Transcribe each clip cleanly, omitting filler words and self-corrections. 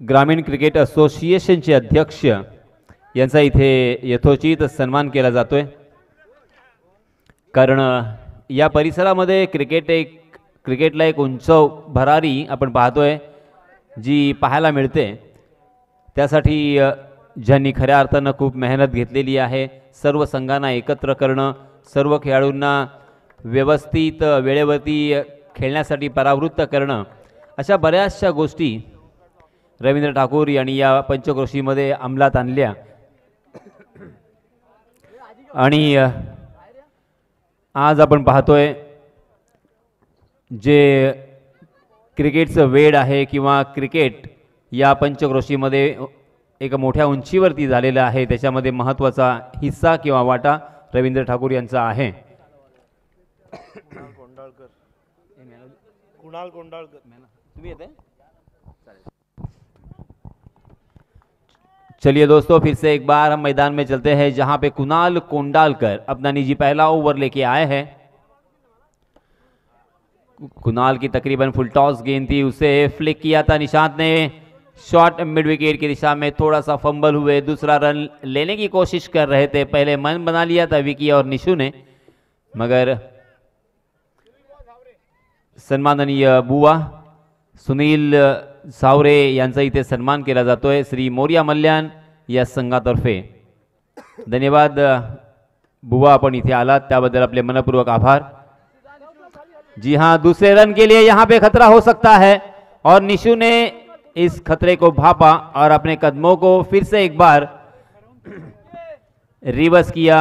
ग्रामीण क्रिकेट असोसिएशनचे अध्यक्ष यांचा इथे यथोचित सन्मान केला जातोय, कारण या परिसरामध्ये क्रिकेटला एक उंच भरारी आपण पाहतोय जी पाहायला मिळते। त्यासाठी ज्यांनी खऱ्या अर्थानं खूप मेहनत घेतलेली आहे, सर्व संघांना एकत्र करणं, सर्व खेळाडूंना व्यवस्थित वेळेवरती खेळण्यासाठी परावृत्त करणं, अशा बऱ्याचशा गोष्टी रवींद्र ठाकूर यांनी या पंचक्रोशीमध्ये अंमलात आणल्या। आणि आज आपण पाहतोय जे क्रिकेटचं वेड आहे किंवा क्रिकेट या पंचक्रोशीमध्ये एक मोठ्या उंचीवरती झालेला आहे, त्याच्यामध्ये महत्त्वाचा हिस्सा किंवा वाटा रवींद्र ठाकूर यांचा आहे। कुणाल कोंडाळकर तुम्ही येते? चलिए दोस्तों, फिर से एक बार हम मैदान में चलते हैं जहां पे कुणाल कोंडालकर अपना निजी पहला ओवर लेके आए हैं। कुणाल की तकरीबन फुल टॉस गेंद थी, उसे फ्लिक किया था निशांत ने, शॉट मिड विकेट की दिशा में थोड़ा सा फंबल हुए, दूसरा रन लेने की कोशिश कर रहे थे, पहले मन बना लिया था विकी और निशु ने, मगर सन्माननीय बुवा सुनील सावरे यांचा इथे सन्मान केला जातोय श्री मोरिया मल्याण या संघातर्फे। धन्यवाद बुवा, आपण इथे आलात त्याबद्दल आपले मनपूर्वक आभार। जी हां, दूसरे रन के लिए यहां पे खतरा हो सकता है और निशु ने इस खतरे को भापा और अपने कदमों को फिर से एक बार रिवर्स किया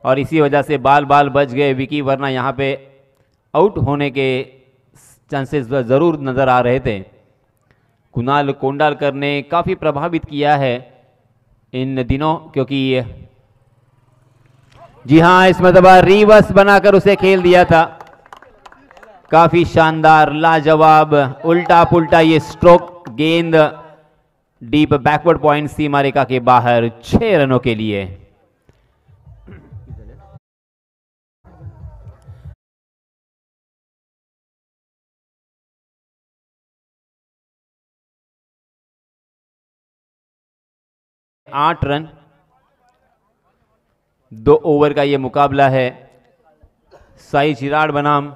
और इसी वजह से बाल बच गए विकी, वरना यहां पे आउट होने के चांसेस जरूर नजर आ रहे थे। कुणाल कोंडालकर ने काफी प्रभावित किया है इन दिनों, क्योंकि जी हां इस मरतबा रिवर्स बनाकर उसे खेल दिया था। काफी शानदार, लाजवाब, उल्टा पुल्टा ये स्ट्रोक, गेंद डीप बैकवर्ड पॉइंट सीमा रेखा के बाहर 6 रनों के लिए। आठ रन, 2 ओवर का ये मुकाबला है। साई चिराड बनाम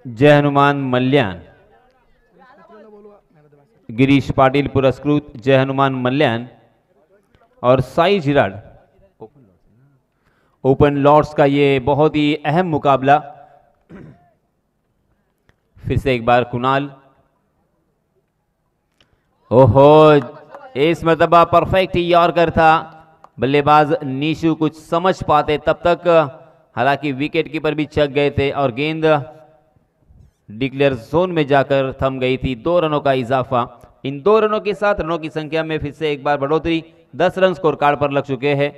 जय हनुमान मल्याण, गिरीश पाटिल पुरस्कृत जय हनुमान मल्याण और साई चिराड ओपन लॉर्ड्स का ये बहुत ही अहम मुकाबला। फिर से एक बार कुणाल, ओहो इस मरतबा परफेक्ट यॉर्कर था, बल्लेबाज निशु कुछ समझ पाते तब तक, हालांकि विकेट कीपर भी चक गए थे और गेंद डिक्लेयर जोन में जाकर थम गई थी। 2 रनों का इजाफा, इन 2 रनों के साथ रनों की संख्या में फिर से एक बार बढ़ोतरी, 10 रन स्कोर कार्ड पर लग चुके हैं।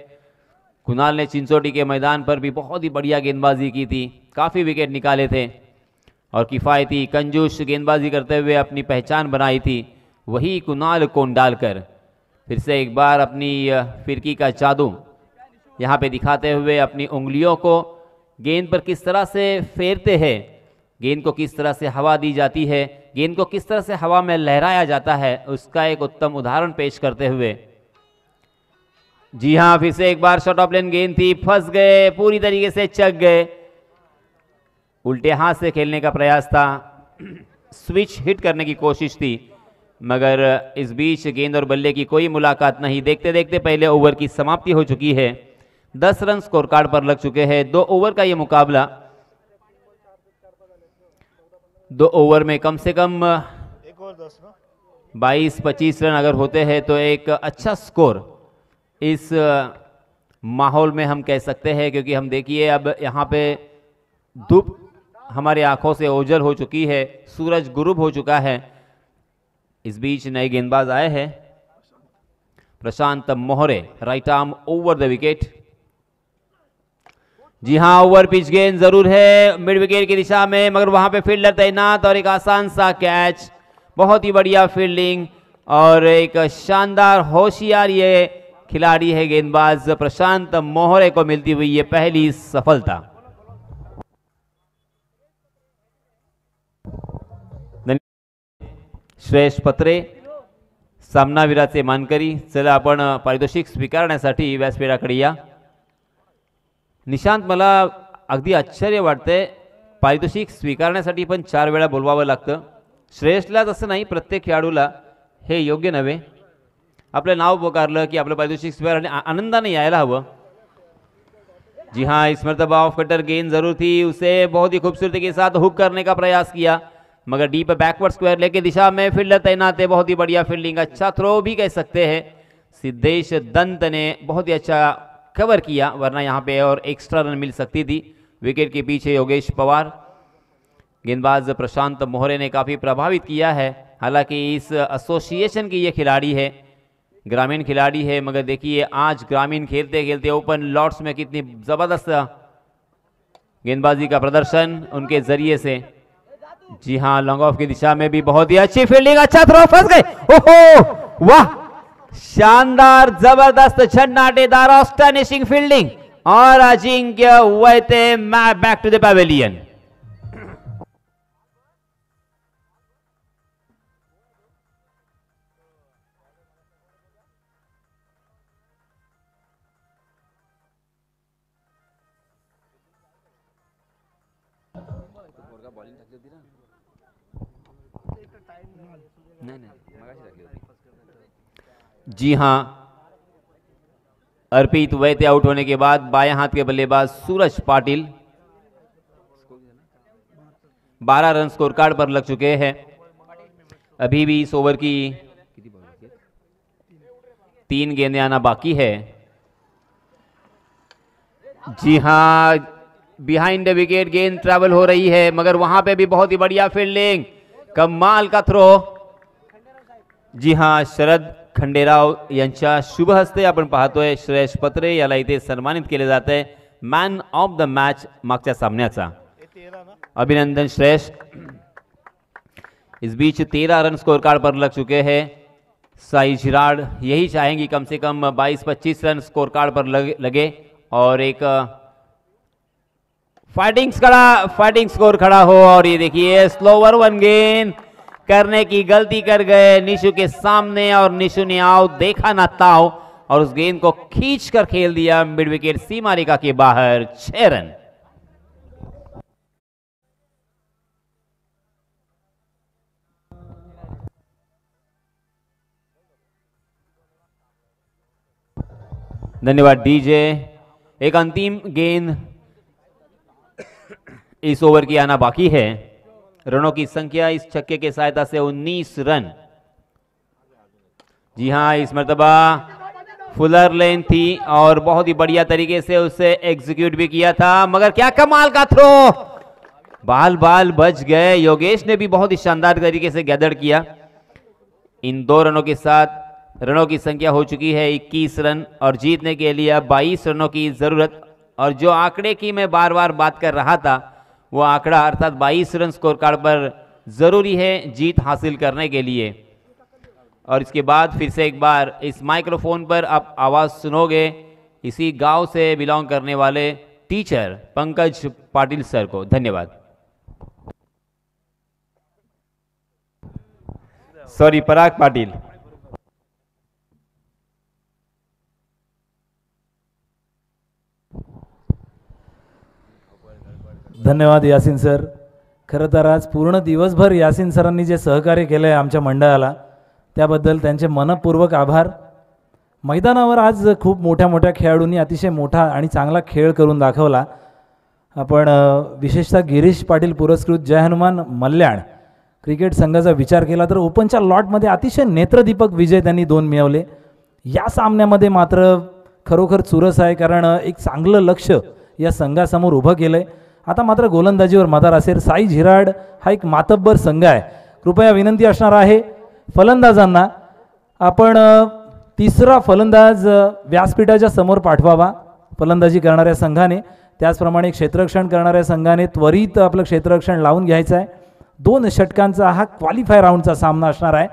कुणाल ने चिंचोटी के मैदान पर भी बहुत ही बढ़िया गेंदबाजी की थी, काफी विकेट निकाले थे और किफायती कंजूस गेंदबाजी करते हुए अपनी पहचान बनाई थी। वही कुणाल कोंडालकर फिर से एक बार अपनी फिरकी का जादू यहाँ पे दिखाते हुए अपनी उंगलियों को गेंद पर किस तरह से फेरते हैं, गेंद को किस तरह से हवा दी जाती है, गेंद को किस तरह से हवा में लहराया जाता है, उसका एक उत्तम उदाहरण पेश करते हुए। जी हां, फिर से एक बार शॉर्ट ऑफ लेन गेंद थी, फंस गए, पूरी तरीके से चक गए। उल्टे हाथ से खेलने का प्रयास था, स्विच हिट करने की कोशिश थी, मगर इस बीच गेंद और बल्ले की कोई मुलाकात नहीं। देखते देखते पहले ओवर की समाप्ति हो चुकी है, 10 रन स्कोर कार्ड पर लग चुके हैं। 2 ओवर का यह मुकाबला, 2 ओवर में कम से कम 22-25 रन अगर होते हैं तो एक अच्छा स्कोर इस माहौल में हम कह सकते हैं, क्योंकि हम देखिए अब यहाँ पे धूप हमारे आंखों से ओझल हो चुकी है, सूरज गुरूब हो चुका है। इस बीच नए गेंदबाज आए हैं, Prashant Mohare, right arm over the wicket. जी हां, ओवर पिच गेंद जरूर है मिड विकेट की दिशा में, मगर वहां पे फील्डर तैनात और एक आसान सा कैच, बहुत ही बढ़िया फील्डिंग और एक शानदार होशियार ये खिलाड़ी है गेंदबाज प्रशांत मोहरे को मिलती हुई ये पहली सफलता। श्रेयस पत्रे सामनावीराचे मानकरी. चला आपण पारितोषिक स्वीकारण्यासाठी व्यासपीठाकडे या. निशांत, मला अगदी आश्चर्य वाटतंय, पारितोषिक स्वीकारण्यासाठी पण 4 वेळा बोलवावं लागतं. श्रेयसलाच असं नाही, प्रत्येक खेळाडूला हे योग्य नव्हे. आपलं नाव पुकारलं की आपलं पारितोषिक स्वीकार आनंदाने यायला हवं. जी हाँ, इस मरतबा ऑफ कटर गेंद जरूर थी, उसे बहुत ही खूबसूरती के साथ हुक करने का प्रयास किया, मगर डीप बैकवर्ड स्क्वायर लेके दिशा में फील्डर तैनात है. बहुत ही बढ़िया फील्डिंग, अच्छा थ्रो भी कह सकते हैं. सिद्धेश दंत ने बहुत ही अच्छा कवर किया, वरना यहाँ पे और एक्स्ट्रा रन मिल सकती थी. विकेट के पीछे योगेश पवार. गेंदबाज प्रशांत मोहरे ने काफ़ी प्रभावित किया है. हालांकि इस एसोसिएशन की ये खिलाड़ी है, ग्रामीण खिलाड़ी है, मगर देखिए आज ग्रामीण खेलते खेलते ओपन लॉर्ड्स में कितनी ज़बरदस्त गेंदबाजी का प्रदर्शन उनके जरिए से. जी हाँ, लॉन्ग ऑफ की दिशा में भी बहुत ही अच्छी फील्डिंग, अच्छा थ्रो, फंस गए. ओहो वाह, शानदार जबरदस्त झन्नाटेदार ऑस्टनिशिंग फील्डिंग और अजिंक्य वैते बैक टू द पवेलियन. जी हाँ, अर्पित वैते आउट होने के बाद बाएं हाथ के बल्लेबाज Suraj Patil 12 run score card पर लग चुके हैं. अभी भी इस ओवर की 3 गेंदें आना बाकी है. जी हाँ, बिहाइंड द विकेट गेंद ट्रैवल हो रही है, मगर वहां पे भी बहुत ही बढ़िया फील्डिंग, कमाल का थ्रो. जी हाँ, शरद खंडेराव यांच्या शुभ हस्ते आपण पाहतोय श्रेयस पत्रे याला इथे सन्मानित केले जात आहे मॅन ऑफ द मॅच मागच्या सामन्याचा. अभिनंदन श्रेयस. इस बीच 13 रन स्कोर कार्ड पर लग चुके हैं. साई झिराड यही चाहेंगी कम से कम 22-25 रन स्कोर कार्ड पर लगे और एक फाइटिंग स्कोर खड़ा हो. और ये देखिए स्लोवर वन गेंद करने की गलती कर गए निशु के सामने और निशु ने आउट देखा ना ताओ और उस गेंद को खींच कर खेल दिया मिड विकेट सीमा रेखा के बाहर. 6 रन. धन्यवाद डीजे. एक अंतिम गेंद इस ओवर की आना बाकी है. रनों की संख्या इस छक्के के सहायता से 19 रन. जी हां, इस मर्तबा फुलर लेन थी और बहुत ही बढ़िया तरीके से उसे एग्जीक्यूट भी किया था, मगर क्या कमाल का थ्रो, बाल बच गए. योगेश ने भी बहुत ही शानदार तरीके से गैदर किया. इन 2 रनों के साथ रनों की संख्या हो चुकी है 21 रन और जीतने के लिए 22 रनों की जरूरत. और जो आंकड़े की मैं बार बार बात कर रहा था, वो आंकड़ा अर्थात 22 रन स्कोर कार्ड पर जरूरी है जीत हासिल करने के लिए. और इसके बाद फिर से एक बार इस माइक्रोफोन पर आप आवाज सुनोगे इसी गांव से बिलोंग करने वाले टीचर पंकज पाटिल सर को. धन्यवाद. सॉरी, पराग पाटिल. धन्यवाद यासिन सर. खरं तर आज पूर्ण दिवसभर यासिन सरांनी जे सहकार्य केलं आहे आमच्या मंडळाला त्याबद्दल त्यांचे मनपूर्वक आभार. मैदानावर आज खूप मोठ्या खेळाडूंनी अतिशय मोठा आणि चांगला खेळ करून दाखवला. आपण विशेषतः गिरीश पाटील पुरस्कृत जय हनुमान मल्याण क्रिकेट संघाचा विचार केला तर ओपनच्या लॉटमध्ये अतिशय नेत्रदीपक विजय त्यांनी 2 मिळवले. या सामन्यामध्ये मात्र खरोखर चुरस आहे, कारण एक चांगलं लक्ष या संघासमोर उभं केलं आहे. आता मात्र गोलंदाजीवर मदार असेल. साई झिराड हा एक मातब्बर संघ आहे. कृपया विनंती असणार आहे फलंदाजांना, आपण तिसरा फलंदाज व्यासपीठाच्या समोर पाठवावा फलंदाजी करणाऱ्या संघाने. त्याचप्रमाणे क्षेत्ररक्षण करणाऱ्या संघाने त्वरित आपलं क्षेत्ररक्षण लावून घ्यायचं आहे. 2 षटकांचा हा क्वालिफाय राऊंडचा सामना असणार आहे,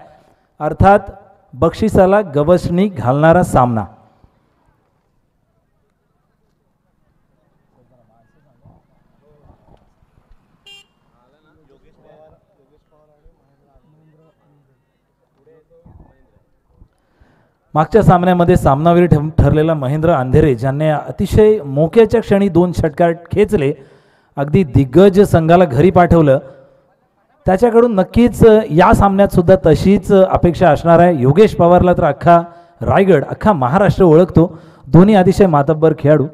अर्थात बक्षिसाला गवसणी घालणारा सामना. मागच्या सामन्यामध्ये सामनावीर ठरलेला महेंद्र अंधेरे ज्यांनी अतिशय मोक्याच्या क्षणी 2 षटकार खेचले, अगदी दिग्गज संघाला घरी पाठवलं, त्याच्याकडून नक्कीच या सामन्यात सुद्धा तशीच अपेक्षा असणार आहे. योगेश पवारला तर अख्खा रायगड, अख्खा महाराष्ट्र ओळखतो. दोन्ही अतिशय मातब्बर खेळाडू.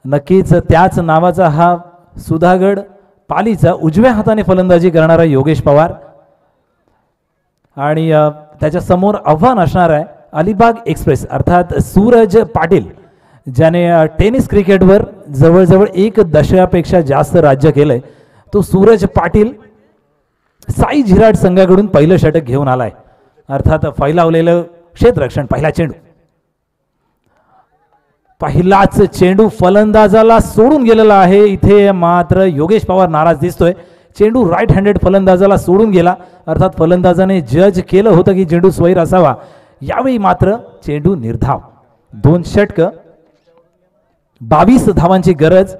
नक्कीच त्याच नावाचा हा सुधागड पालीचा उजव्या हाताने फलंदाजी करणारा योगेश पवार आणि त्याच्या समोर आव्हान असणार आहे अलिबाग एक्सप्रेस अर्थात सूरज पाटील, ज्याने टेनिस क्रिकेटवर जवळजवळ 1 दशकापेक्षा जास्त राज्य केलंय. तो सूरज पाटील साई झिराट संघाकडून पहिलं षटक घेऊन आलाय, अर्थात फैलावलेलं क्षेत्ररक्षण. पहिला चेंडू, पहिलाच चेंडू फलंदाजाला सोडून गेलेला आहे. इथे मात्र योगेश पवार नाराज दिसतोय. चेंडू राईट हँडेड फलंदाजाला सोडून गेला, अर्थात फलंदाजाने जज केलं होतं की चेंडू स्वैर असावा. यावेळी मात्र चेंडू निर्धाव. 2 षटक, 22 धावांची गरज.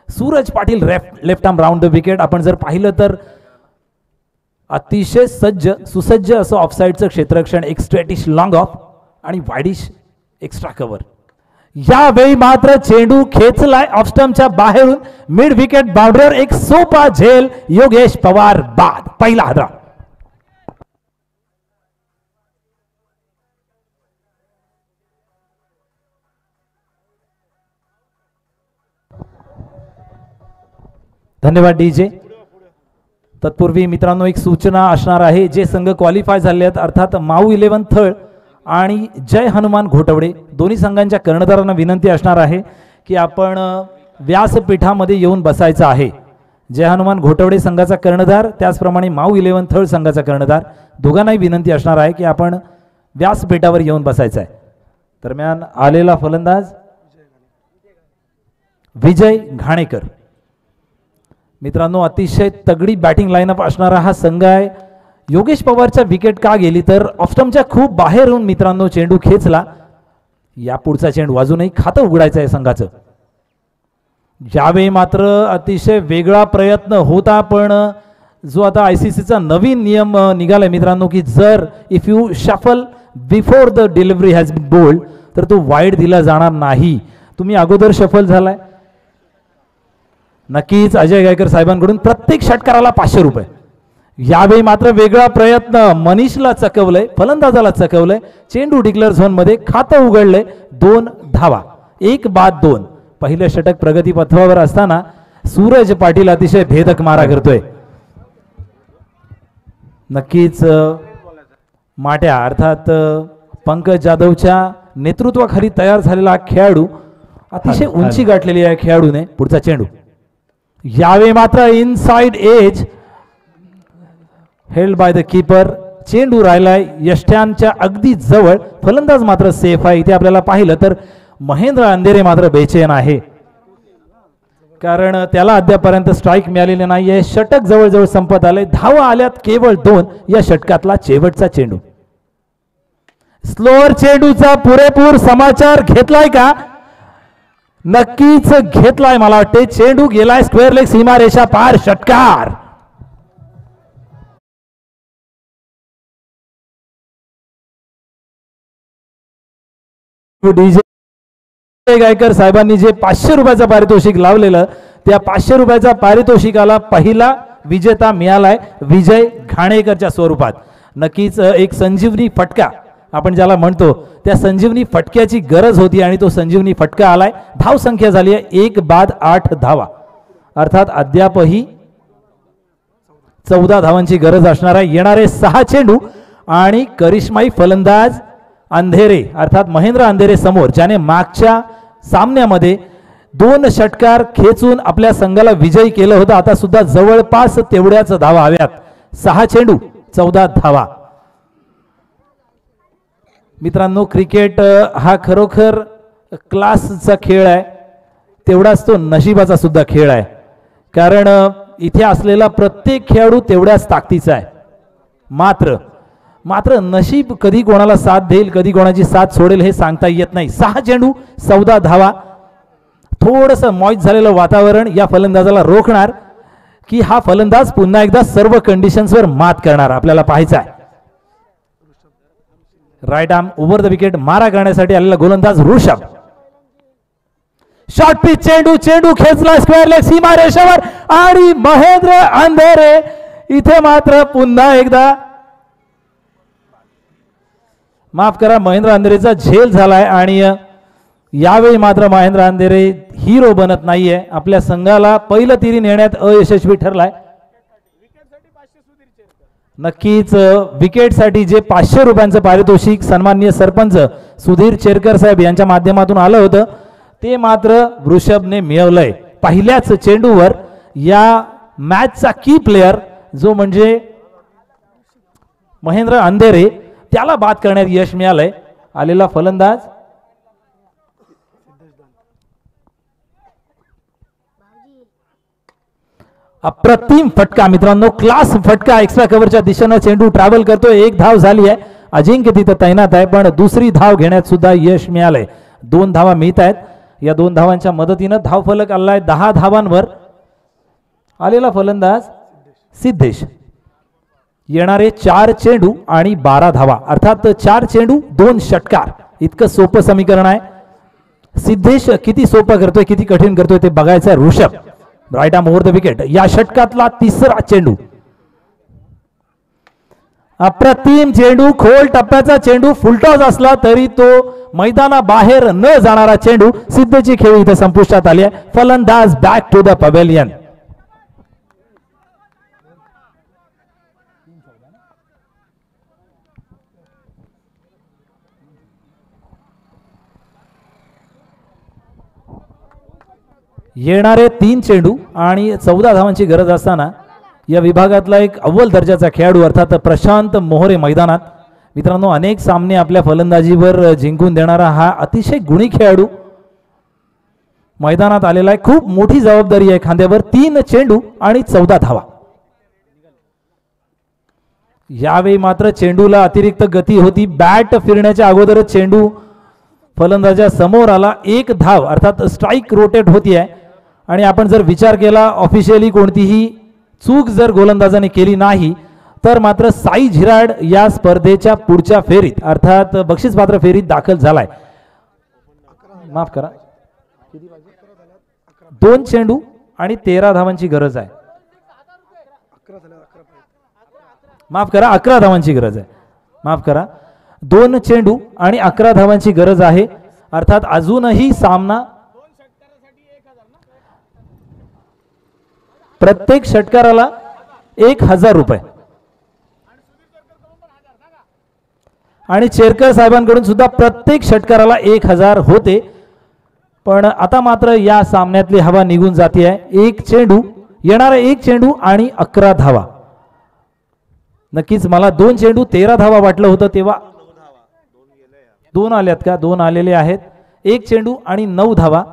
Suraj Patil left arm round the wicket. आपण जर पाहिलं तर अतिशय सुसज्ज असं ऑफसाईडचं क्षेत्ररक्षण, एक स्ट्रेटिश लॉंग ऑफ आणि वाईडिश एक्स्ट्रा कव्हर. यावेळी मात्र चेंडू खेचलाय ऑफस्टम्पच्या बाहेरून मिड विकेट बाउंड्रीवर. एक सोपा झेल, योगेश पवार बाद. पहिला हादरा. धन्यवाद डीजे. तत्पूर्वी मित्रांनो एक सूचना असणार आहे. जे संघ क्वालिफाय झाले आहेत अर्थात माऊ 11 थळ आणि जय हनुमान घोटवडे दोन्ही संघांच्या कर्णधारांना विनंती असणार आहे की आपण व्यासपीठामध्ये येऊन बसायचं आहे. जय हनुमान घोटवडे संघाचा कर्णधार, त्याचप्रमाणे माऊ 11 थळ संघाचा कर्णधार, दोघांनाही विनंती असणार आहे की आपण व्यासपीठावर येऊन बसायचं आहे. दरम्यान आलेला फलंदाज विजय घाणेकर. मित्रांनो अतिशय तगडी बॅटिंग लाईनअप असणारा हा संघ आहे. योगेश पवारच्या विकेट का गेली तर ऑफस्टम्पच्या खूप बाहेरून मित्रांनो चेंडू खेचला. या पुढचा चेंडू अजूनही खातं उघडायचं आहे संघाचं. यावेळी मात्र अतिशय वेगळा प्रयत्न होता, पण जो आता ICCचा नवीन नियम निघालाय मित्रांनो की जर if you shuffle before the delivery has been bowled तर तो वाईड दिला जाणार नाही. तुम्ही अगोदर शफल झालाय. नक्कीच अजय गायकर साहेबांकडून प्रत्येक षटकाराला 500 रुपये. यावेळी मात्र वेगळा प्रयत्न, मनीषला चकवलंय, फलंदाजाला चकवलंय. चेंडू डिक्लेअर झोन मध्ये खातं उघडलंय. 2 धावा, 1 बाद 2. पहिलं षटक प्रगती पथावर असताना सूरज पाटील अतिशय भेदक मारा करतोय. नक्कीच माट्या अर्थात पंकज जाधवच्या नेतृत्वाखाली तयार झालेला खेळाडू, अतिशय उंची गाठलेली आहे खेळाडूने. पुढचा चेंडू, यावेळी मात्र inside edge held by the keeper. चेंडू राहिलाय यष्ट्यांच्या अगदी जवळ, फलंदाज मात्र सेफ आहे. इथे आपल्याला पाहिलं तर महेंद्र अंधेरे मात्र बेचैन आहे, कारण त्याला अद्यापर्यंत स्ट्राईक मिळालेली नाहीये. षटक जवळजवळ संपत आले. धावा आल्यात केवळ 2. या षटकातला शेवटचा चेंडू, स्लोअर चेंडूचा पुरेपूर समाचार घेतलाय का? नक्कीच घेतलाय. मला वाटते चेंडू गेलाय स्क्वेअर लेग सीमारेषा पार. षटकार. डीजे गायकर साहेबांनी जे 500 रुपयाचं पारितोषिक लावलेलं, त्या 500 रुपयाच्या पारितोषिकाला पहिला विजेता मिळालाय विजय घाणेकरच्या स्वरूपात. नक्कीच एक संजीवनी फटका आपण ज्याला म्हणतो, त्या संजीवनी फटक्याची गरज होती आणि तो संजीवनी फटका आलाय. धाव संख्या झाली आहे 1 बाद 8 धावा, अर्थात अद्यापही 14 धावांची गरज असणार आहे. येणारे 6 चेंडू आणि करिश्माई फलंदाज अंधेरे अर्थात महेंद्र अंधेरे समोर, ज्याने मागच्या सामन्यामध्ये 2 षटकार खेचून आपल्या संघाला विजयी केलं होतं. आता सुद्धा जवळपास तेवढ्याच धावा हव्यात. 6 चेंडू 14 धावा. मित्रांनो क्रिकेट हा खरोखर क्लासचा खेळ आहे, तेवढाच तो नशिबाचा सुद्धा खेळ आहे. कारण इथे असलेला प्रत्येक खेळाडू तेवढ्याच ताकदीचा आहे. मात्र नशीब कधी कोणाला साथ देईल, कधी कोणाची साथ सोडेल हे सांगता येत नाही. 6 चेंडू 14 धावा. थोडंसं मॉइस्ट झालेलं वातावरण या फलंदाजाला रोखणार. की हा फलंदाज पुन्हा एकदा सर्व कंडिशन्सवर मात करणार आपल्याला पाहायचा आहे. Right arm over the wicket मारा करण्यासाठी आलेला गोलंदाज ऋषभ. शॉर्ट पिच चेंडू, चेंडू खेचला स्क्वेअर लेग सीमा रेषेवर आणि महेंद्र अंधेरे इथे मात्र पुन्हा एकदा माफ करा महेंद्र अंधेरेचा झेल झालाय आणि यावेळी मात्र महेंद्र अंधेरे हिरो बनत नाहीये. आपल्या संघाला पहिलं तिरी नेण्यात अयशस्वी ठरलाय. नक्कीच विकेटसाठी जे 500 रुपयांचं पारितोषिक सन्माननीय सरपंच सुधीर चेरकर साहेब यांच्या माध्यमातून आलं होतं ते मात्र वृषभने मिळवलंय. पहिल्याच चेंडूवर या मॅचचा की प्लेयर जो म्हणजे महेंद्र अंधेरे त्याला बाद करण्यात यश मिळालंय. आलेला फलंदाज अप्रतिम फटका मित्रांनो, क्लास फटका एक्स्ट्रा कव्हरच्या दिशेनं चेंडू ट्रॅव्हल करतोय. एक धाव झाली आहे. अजिंक्य तिथं तैनात आहे पण दुसरी धाव घेण्यात सुद्धा यश मिळालंय. 2 धावा मिळत आहेत. या 2 धावांच्या मदतीनं धाव फलक आलाय 10 धावांवर. आलेला फलंदाज सिद्धेश. येणारे 4 चेंडू आणि 12 धावा अर्थात 4 चेंडू 2 षटकार इतकं सोपं समीकरण आहे. सिद्धेश किती सोपं करतोय किती कठीण करतोय ते बघायचं आहे. Rishabh right arm over the wicket. या षटकातला 3रा चेंडू. अप्रतिम चेंडू, खोल टप्प्याचा चेंडू, फुलटॉस असला तरी तो मैदानाबाहेर न जाणारा चेंडू. सिद्धेची खेळी इथे संपुष्टात आली आहे. फलंदाज बॅक टू द पवेलियन. येणारे 3 चेंडू आणि 14 धावांची गरज असताना या विभागातला एक अव्वल दर्जाचा खेळाडू अर्थात प्रशांत मोहरे मैदानात. मित्रांनो अनेक सामने आपल्या फलंदाजीवर जिंकून देणारा हा अतिशय गुणी खेळाडू मैदानात आलेला आहे. खूप मोठी जबाबदारी आहे खांद्यावर. 3 चेंडू आणि 14 धावा. यावेळी मात्र चेंडूला अतिरिक्त गती होती. बॅट फिरण्याच्या अगोदरच चेंडू फलंदाजा समोर आला. 1 धाव अर्थात स्ट्राईक रोटेट होती आहे आणि आपण जर विचार केला ऑफिशियली कोणतीही चूक जर गोलंदाजाने केली नाही तर मात्र साई झिराड या स्पर्धेच्या पुढच्या फेरीत अर्थात बक्षीसपात्र फेरीत दाखल झालाय. माफ करा 2 चेंडू आणि 13 धावांची गरज आहे. माफ करा 11 धावांची गरज आहे. माफ करा 2 चेंडू आणि 11 धावांची गरज आहे. अर्थात अजूनही सामना प्रत्येक षटकाराला 1000 रुपये आणि चेरकर साहेबांकडून सुद्धा प्रत्येक षटकाराला 1000 होते. पण आता मात्र या सामन्यातली हवा निघून जाते आहे. 1 चेंडू येणारा 1 चेंडू आणि 11 धावा. नक्कीच मला 2 चेंडू 13 धावा वाटलं होतं तेव्हा 2 आल्यात का 2 आलेले आहेत. 1 चेंडू आणि 9 धावा.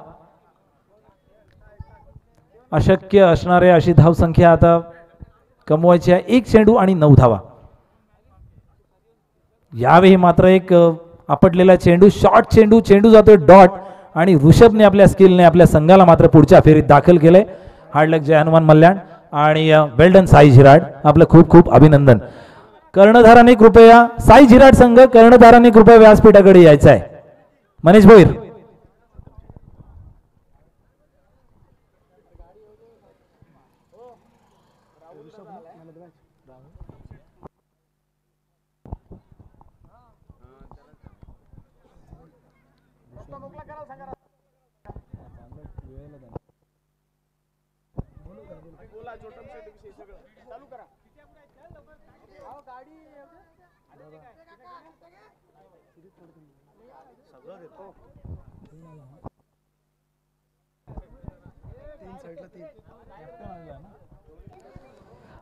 अशक्य असणारे अशी धावसंख्या आता कमवायची आहे. 1 चेंडू आणि 9 धावा. यावेळी मात्र एक आपटलेला चेंडू शॉर्ट चेंडू. चेंडू जातोय डॉट आणि ऋषभने आपल्या स्किलने आपल्या संघाला मात्र पुढच्या फेरीत दाखल केलंय. हार्ड लक जय हनुमान मल्याण आणि वेल्डन साई झिराड. आपलं खूप खूप अभिनंदन. कर्णधाराने कृपया साई झिराड संघ कर्णधाराने कृपया व्यासपीठाकडे यायचं आहे. मनीष भोईर.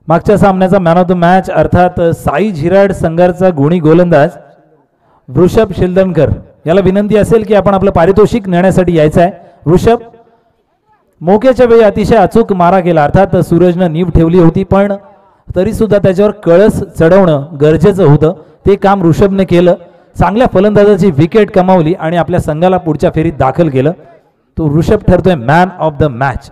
मागच्या सामन्याचा मॅन ऑफ द मॅच अर्थात साई झिराड संघाचा गुणी गोलंदाज वृषभ शिलदणकर याला विनंती असेल की आपण आपलं पारितोषिक नेण्यासाठी यायचं आहे. वृषभ मोक्याच्या वेळी अतिशय अचूक मारा केला अर्थात सूरजनं नीव ठेवली होती पण तरी सुद्धा त्याच्यावर कळस चढवणं गरजेचं होतं. ते काम ऋषभने केलं. चांगल्या फलंदाजाची विकेट कमावली आणि आपल्या संघाला पुढच्या फेरीत दाखल केलं. तो ऋषभ ठरतोय मॅन ऑफ द मॅच.